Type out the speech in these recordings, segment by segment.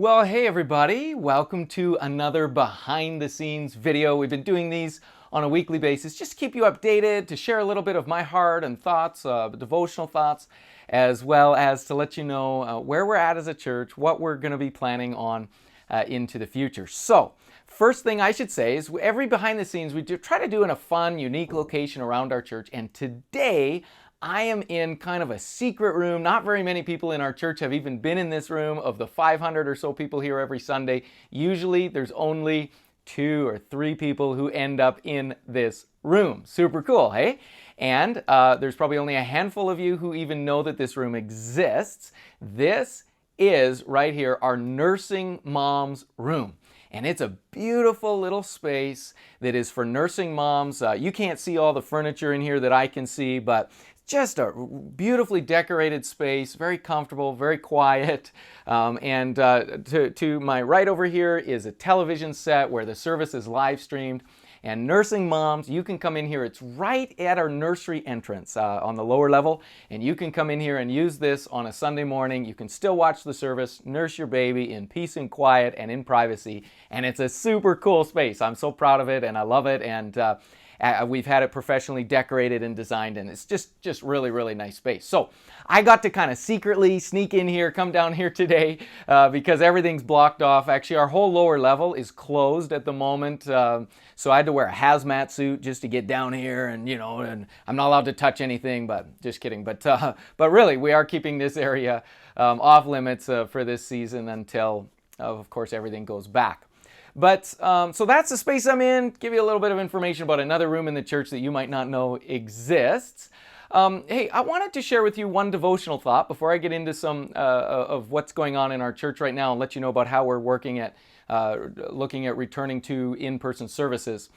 Well, hey everybody, welcome to another behind the scenes video. We've been doing these on a weekly basis just to keep you updated, to share a little bit of my heart and thoughts, devotional thoughts, as well as to let you know where we're at as a church, what we're going to be planning on into the future. So, first thing I should say is every behind the scenes we try to do in a fun, unique location around our church, and today I am in kind of a secret room. Not very many people in our church have even been in this room. Of the 500 or so people here every Sunday, usually there's only 2 or 3 people who end up in this room. Super cool, hey? And there's probably only a handful of you who even know that this room exists. This is right here our nursing mom's room. And it's a beautiful little space that is for nursing moms. You can't see all the furniture in here that I can see, but just a beautifully decorated space, very comfortable, very quiet. And to my right over here is a television set where the service is live streamed. And nursing moms, you can come in here. It's right at our nursery entrance on the lower level. And you can come in here and use this on a Sunday morning. You can still watch the service, nurse your baby in peace and quiet and in privacy. And it's a super cool space. I'm so proud of it and I love it. And we've had it professionally decorated and designed, and it's just really, really nice space. So I got to kind of secretly sneak in here, come down here today because everything's blocked off. Actually, our whole lower level is closed at the moment. So I had to wear a hazmat suit just to get down here, and and I'm not allowed to touch anything, but just kidding. But really, we are keeping this area off limits for this season until, of course, everything goes back. But so that's the space I'm in. Give you a little bit of information about another room in the church that you might not know exists. Hey, I wanted to share with you one devotional thought before I get into some of what's going on in our church right now and let you know about how we're working at looking at returning to in-person services.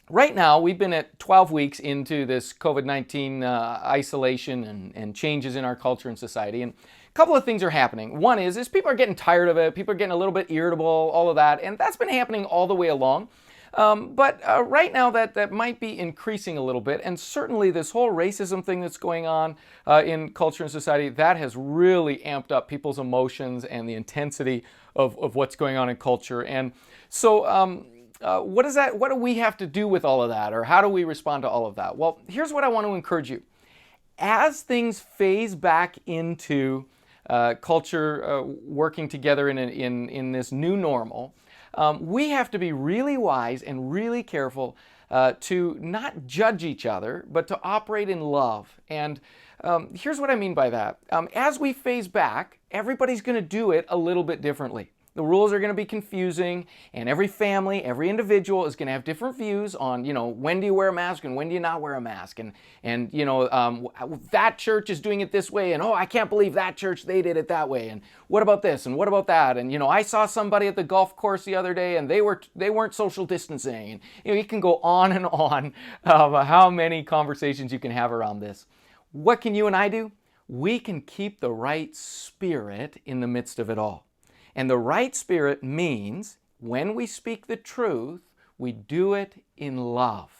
Right now, we've been at 12 weeks into this COVID-19 isolation and changes in our culture and society. And a couple of things are happening. One is people are getting tired of it. People are getting a little bit irritable, all of that. And that's been happening all the way along. But right now, that might be increasing a little bit. And certainly this whole racism thing that's going on in culture and society, that has really amped up people's emotions and the intensity of what's going on in culture. And so what do we have to do with all of that? Or how do we respond to all of that? Well, here's what I want to encourage you. As things phase back into culture working together in this new normal, we have to be really wise and really careful to not judge each other, but to operate in love. And here's what I mean by that. As we phase back, everybody's going to do it a little bit differently. The rules are going to be confusing, and every family, every individual is going to have different views on, when do you wear a mask and when do you not wear a mask, and that church is doing it this way, and I can't believe that church, they did it that way, and what about this, and what about that, and I saw somebody at the golf course the other day, and they weren't social distancing, and you can go on and on of how many conversations you can have around this. What can you and I do? We can keep the right spirit in the midst of it all. And the right spirit means when we speak the truth, we do it in love,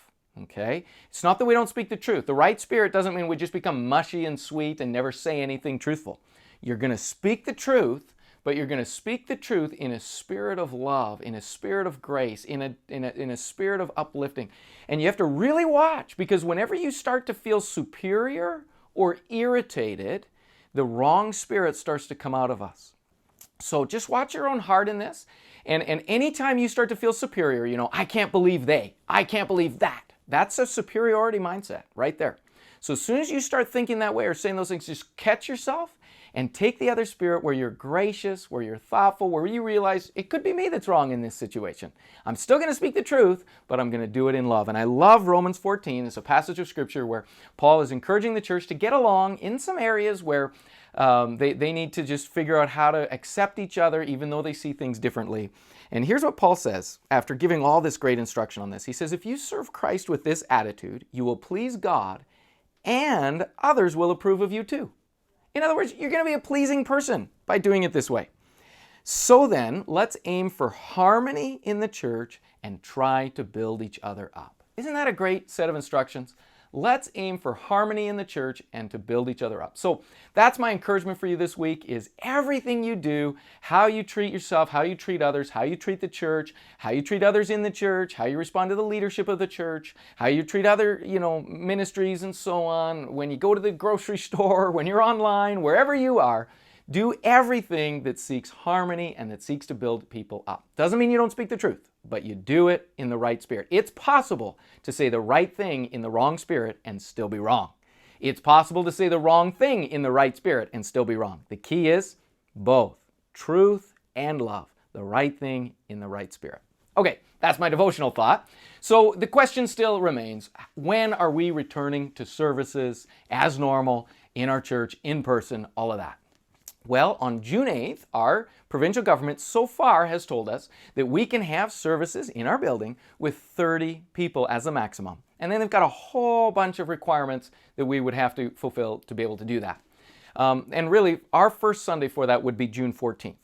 okay? It's not that we don't speak the truth. The right spirit doesn't mean we just become mushy and sweet and never say anything truthful. You're going to speak the truth, but you're going to speak the truth in a spirit of love, in a spirit of grace, in a spirit of uplifting. And you have to really watch, because whenever you start to feel superior or irritated, the wrong spirit starts to come out of us. So just watch your own heart in this. And anytime you start to feel superior, I can't believe I can't believe that. That's a superiority mindset right there. So as soon as you start thinking that way or saying those things, just catch yourself and take the other spirit where you're gracious, where you're thoughtful, where you realize it could be me that's wrong in this situation. I'm still going to speak the truth, but I'm going to do it in love. And I love Romans 14. It's a passage of scripture where Paul is encouraging the church to get along in some areas where they need to just figure out how to accept each other even though they see things differently. And here's what Paul says after giving all this great instruction on this. He says, if you serve Christ with this attitude, you will please God and others will approve of you too. In other words, you're going to be a pleasing person by doing it this way. So then, let's aim for harmony in the church and try to build each other up. Isn't that a great set of instructions? Let's aim for harmony in the church and to build each other up. So that's my encouragement for you this week is everything you do, how you treat yourself, how you treat others, how you treat the church, how you treat others in the church, how you respond to the leadership of the church, how you treat other, ministries and so on, when you go to the grocery store, when you're online, wherever you are, do everything that seeks harmony and that seeks to build people up. Doesn't mean you don't speak the truth, but you do it in the right spirit. It's possible to say the right thing in the wrong spirit and still be wrong. It's possible to say the wrong thing in the right spirit and still be wrong. The key is both truth and love, the right thing in the right spirit. Okay, that's my devotional thought. So the question still remains, when are we returning to services as normal in our church, in person, all of that? Well, on June 8th, our provincial government so far has told us that we can have services in our building with 30 people as a maximum. And then they've got a whole bunch of requirements that we would have to fulfill to be able to do that. And really, our first Sunday for that would be June 14th.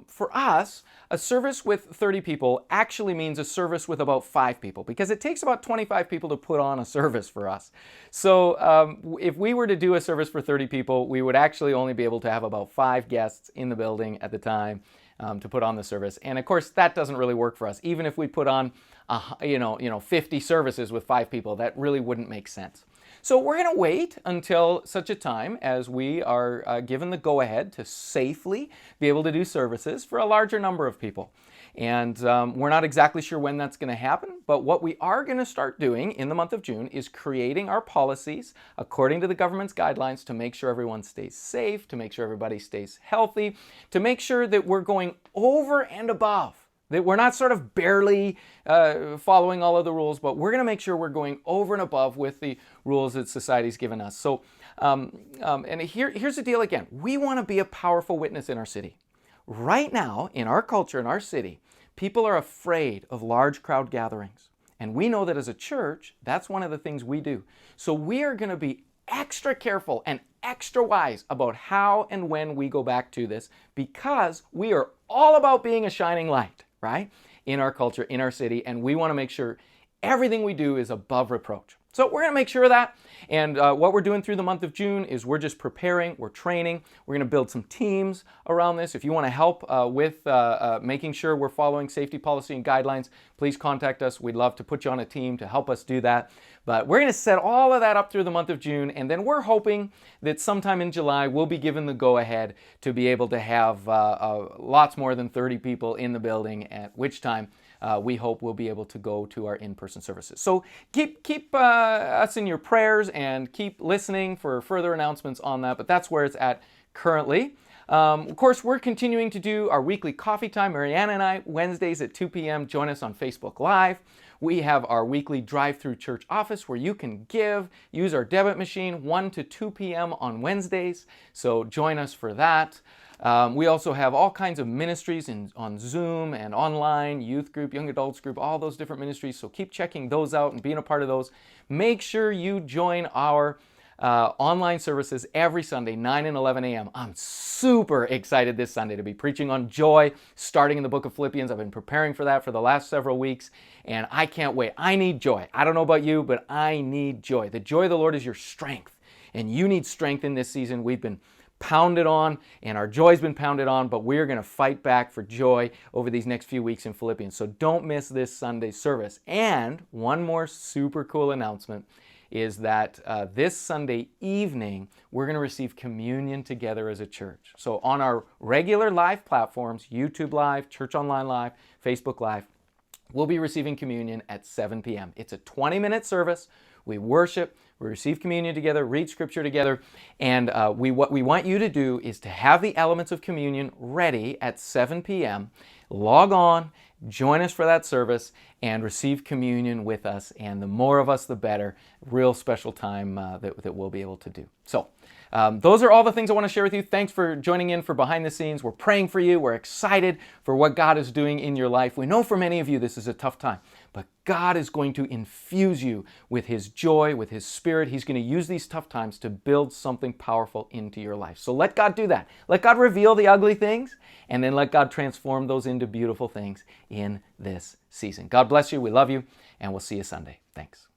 For us, a service with 30 people actually means a service with about 5 people because it takes about 25 people to put on a service for us. So if we were to do a service for 30 people, we would actually only be able to have about 5 guests in the building at the time to put on the service. And of course, that doesn't really work for us. Even if we put on 50 services with 5 people, that really wouldn't make sense. So we're going to wait until such a time as we are given the go-ahead to safely be able to do services for a larger number of people. And we're not exactly sure when that's going to happen, but what we are going to start doing in the month of June is creating our policies according to the government's guidelines to make sure everyone stays safe, to make sure everybody stays healthy, to make sure that we're going over and above. That we're not sort of barely following all of the rules, but we're going to make sure we're going over and above with the rules that society's given us. So, and here's the deal again. We want to be a powerful witness in our city. Right now, in our culture, in our city, people are afraid of large crowd gatherings. And we know that as a church, that's one of the things we do. So we are going to be extra careful and extra wise about how and when we go back to this because we are all about being a shining light, right? In our culture, in our city, and we want to make sure everything we do is above reproach. So we're going to make sure of that. And what we're doing through the month of June is we're just preparing, we're training, we're going to build some teams around this. If you want to help with making sure we're following safety policy and guidelines, please contact us. We'd love to put you on a team to help us do that. But we're going to set all of that up through the month of June, and then we're hoping that sometime in July we'll be given the go-ahead to be able to have lots more than 30 people in the building, at which time we hope we'll be able to go to our in-person services. So keep us in your prayers and keep listening for further announcements on that, but that's where it's at currently. Of course, we're continuing to do our weekly coffee time, Marianne and I, Wednesdays at 2 p.m. Join us on Facebook Live. We have our weekly drive-through church office where you can use our debit machine 1 to 2 p.m. on Wednesdays, so join us for that. We also have all kinds of ministries on Zoom and online, youth group, young adults group, all those different ministries. So keep checking those out and being a part of those. Make sure you join our online services every Sunday, 9 and 11 a.m. I'm super excited this Sunday to be preaching on joy, starting in the book of Philippians. I've been preparing for that for the last several weeks, and I can't wait. I need joy. I don't know about you, but I need joy. The joy of the Lord is your strength, and you need strength in this season. We've been pounded on, and our joy's been pounded on, but we're going to fight back for joy over these next few weeks in Philippians. So don't miss this Sunday service. And one more super cool announcement is that this Sunday evening, we're going to receive communion together as a church. So on our regular live platforms, YouTube Live, Church Online Live, Facebook Live, we'll be receiving communion at 7 p.m. It's a 20-minute service. We worship, we receive communion together, read scripture together, and what we want you to do is to have the elements of communion ready at 7 p.m. Log on, join us for that service, and receive communion with us. And the more of us, the better. Real special time that we'll be able to do. So those are all the things I want to share with you. Thanks for joining in for Behind the Scenes. We're praying for you. We're excited for what God is doing in your life. We know for many of you this is a tough time, but God is going to infuse you with His joy, with His Spirit. He's going to use these tough times to build something powerful into your life. So let God do that. Let God reveal the ugly things, and then let God transform those into beautiful things in this season. God bless you. We love you, and we'll see you Sunday. Thanks.